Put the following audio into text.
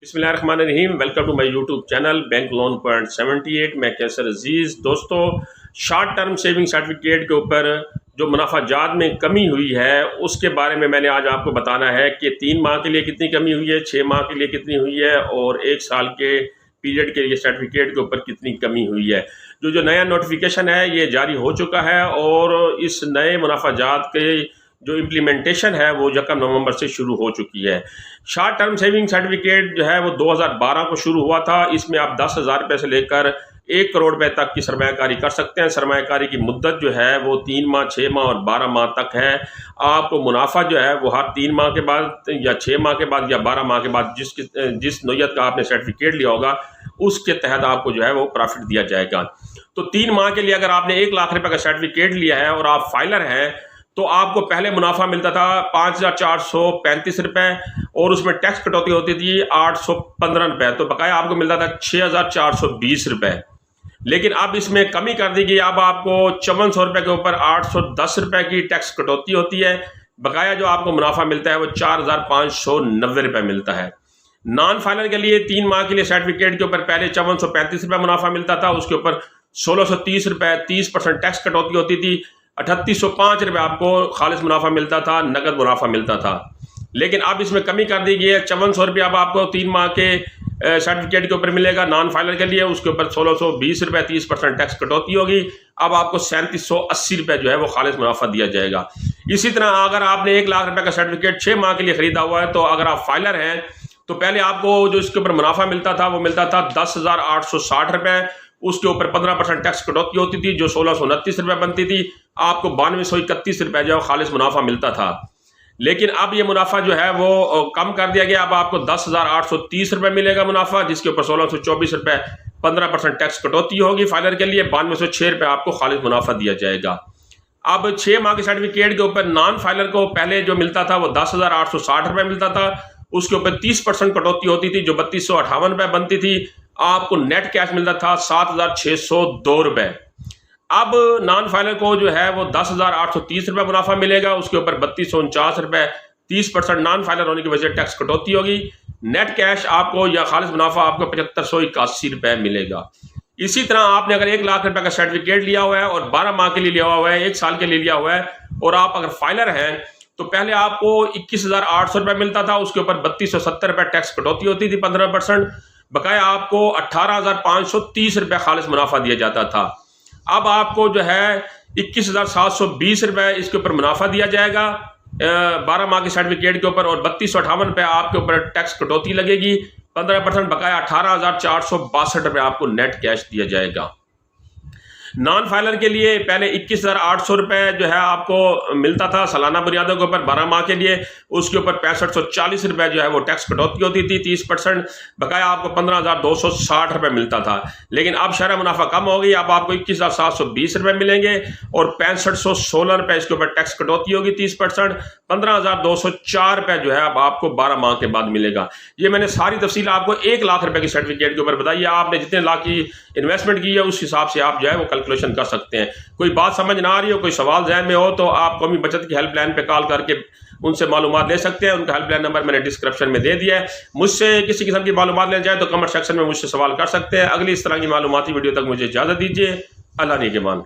बिस्मिल्लाहिर्रहमानिर्रहीम। Welcome to my YouTube channel bank loan point 78। मैं कैसर अजीज़। दोस्तों, शॉर्ट टर्म सेविंग सर्टिफिकेट के ऊपर जो मुनाफाजात में कमी हुई है उसके बारे में मैंने आज आपको बताना है कि 3 माह के लिए कितनी कमी हुई है, 6 माह के लिए कितनी हुई है और 1 साल के पीरियड के लिए सर्टिफिकेट के ऊपर कितनी कमी हुई है। जो नया नोटिफिकेशन है ये जारी हो चुका है और इस नए मुनाफाजात के जो इम्प्लीमेंटेशन है वो 1 नवंबर से शुरू हो चुकी है। शॉर्ट टर्म सेविंग सर्टिफिकेट जो है वो 2012 को शुरू हुआ था। इसमें आप 10,000 रुपये से लेकर 1 करोड़ रुपए तक की सरमायाकारी कर सकते हैं। सरमायाकारी की मुद्दत जो है वो 3 माह, 6 माह और 12 माह तक है। आपको मुनाफा जो है वो हर 3 माह के बाद या 6 माह के बाद या 12 माह के बाद जिस नोयत का आपने सर्टिफिकेट लिया होगा उसके तहत आपको जो है वो प्रॉफिट दिया जाएगा। तो 3 माह के लिए अगर आपने 1 लाख रुपए का सर्टिफिकेट लिया है और आप फाइलर हैं तो आपको पहले मुनाफा मिलता था 5,435 रुपए और उसमें टैक्स कटौती होती थी 815 रुपए, तो बकाया आपको मिलता था 6,420 रुपए। लेकिन अब इसमें कमी कर दी गई। अब आपको 5400 रुपए के ऊपर 810 रुपए की टैक्स कटौती होती है। बकाया जो आपको मुनाफा मिलता है वो 4,590 रुपए मिलता है। नॉन फाइलर के लिए 3 माह के लिए सर्टिफिकेट के ऊपर पहले 5435 रुपए मुनाफा मिलता था, उसके ऊपर 1630 रुपए 30% टैक्स कटौती होती थी। 3805 रुपये आपको खालिस मुनाफा मिलता था, नकद मुनाफा मिलता था। लेकिन अब इसमें कमी कर दी गई है। 5400 रुपये अब आपको 3 माह के सर्टिफिकेट के ऊपर मिलेगा नॉन फाइलर के लिए, उसके ऊपर 1620 रुपये 30% टैक्स कटौती होगी। अब आपको 3780 रुपये जो है वो खालिस मुनाफा दिया जाएगा। इसी तरह अगर आपने 1 लाख रुपये का सर्टिफिकेट 6 माह के लिए खरीदा हुआ है तो अगर आप फाइलर हैं तो पहले आपको जो इसके ऊपर मुनाफा मिलता था वो मिलता था 10,860 रुपये। उसके ऊपर 15% टैक्स कटौती होती थी जो 1629 रुपये बनती थी। आपको 9231 रुपये जो खालिस मुनाफा मिलता था। लेकिन अब ये मुनाफा जो है वो कम कर दिया गया। अब आपको 10,830 रुपये मिलेगा मुनाफा, जिसके ऊपर 1624 रुपये 15% टैक्स कटौती होगी फाइलर के लिए। 9206 रुपये आपको खालिस मुनाफा दिया जाएगा। अब 6 माह के सर्टिफिकेट के ऊपर नॉन फाइलर को पहले जो मिलता था वो 10,860 रुपये मिलता था, उसके ऊपर 30% कटौती होती थी जो 3258 रुपये बनती थी। आपको नेट कैश मिलता था 7,602 रुपये। अब नॉन फाइलर को जो है वो 10,830 रुपये मुनाफा मिलेगा, उसके ऊपर 3249 रुपये 30% नॉन फाइलर होने की वजह से टैक्स कटौती होगी। नेट कैश आपको या खालिस मुनाफा आपको 7581 रुपये मिलेगा। इसी तरह आपने अगर 1 लाख रुपए का सर्टिफिकेट लिया हुआ है और 12 माह के लिए लिया हुआ है, 1 साल के लिए लिया हुआ है और आप अगर फाइलर हैं तो पहले आपको 21,800 रुपये मिलता था, उसके ऊपर 3270 रुपये टैक्स कटौती होती थी 15%। बकाया आपको 18,530 रुपये खालिस मुनाफा दिया जाता था। अब आपको जो है 21,720 रुपये इसके ऊपर मुनाफा दिया जाएगा 12 माह के सर्टिफिकेट के ऊपर और 3258 रुपये आपके ऊपर टैक्स कटौती लगेगी 15%। बकाया 18,462 रुपये आपको नेट कैश दिया जाएगा। नॉन फाइलर के लिए पहले 21,800 रुपये जो है आपको मिलता था सालाना बुनियादों के ऊपर 12 माह के लिए, उसके ऊपर 6540 रुपये जो है वो टैक्स कटौती होती थी 30%। बकाया आपको 15,260 रुपये मिलता था। लेकिन अब शरह मुनाफा कम हो गई। अब आपको 21,720 रुपये मिलेंगे और 6516 रुपये इसके ऊपर टैक्स कटौती होगी 30%। 15,204 रुपये जो है अब आपको 12 माह के बाद मिलेगा। ये मैंने सारी तफसील आपको 1 लाख रुपये की सर्टिफिकेट के ऊपर बताई है। आपने जितने लाख की इन्वेस्टमेंट की है उस हिसाब से आप जो है वो कैलकुलेशन कर सकते हैं। कोई बात समझ ना आ रही हो, कोई सवाल ज़हन में हो तो आप कौमी बचत की हेल्पलाइन पे कॉल करके उनसे मालूमात ले सकते हैं। उनका हेल्पलाइन नंबर मैंने डिस्क्रिप्शन में दे दिया है। मुझसे किसी किस्म की मालूमात लेना चाहे तो कमेंट सेक्शन में मुझसे सवाल कर सकते हैं। अगली इस तरह की मालूमाती वीडियो तक मुझे इजाज़त दीजिए। अल्लाह निगहबान।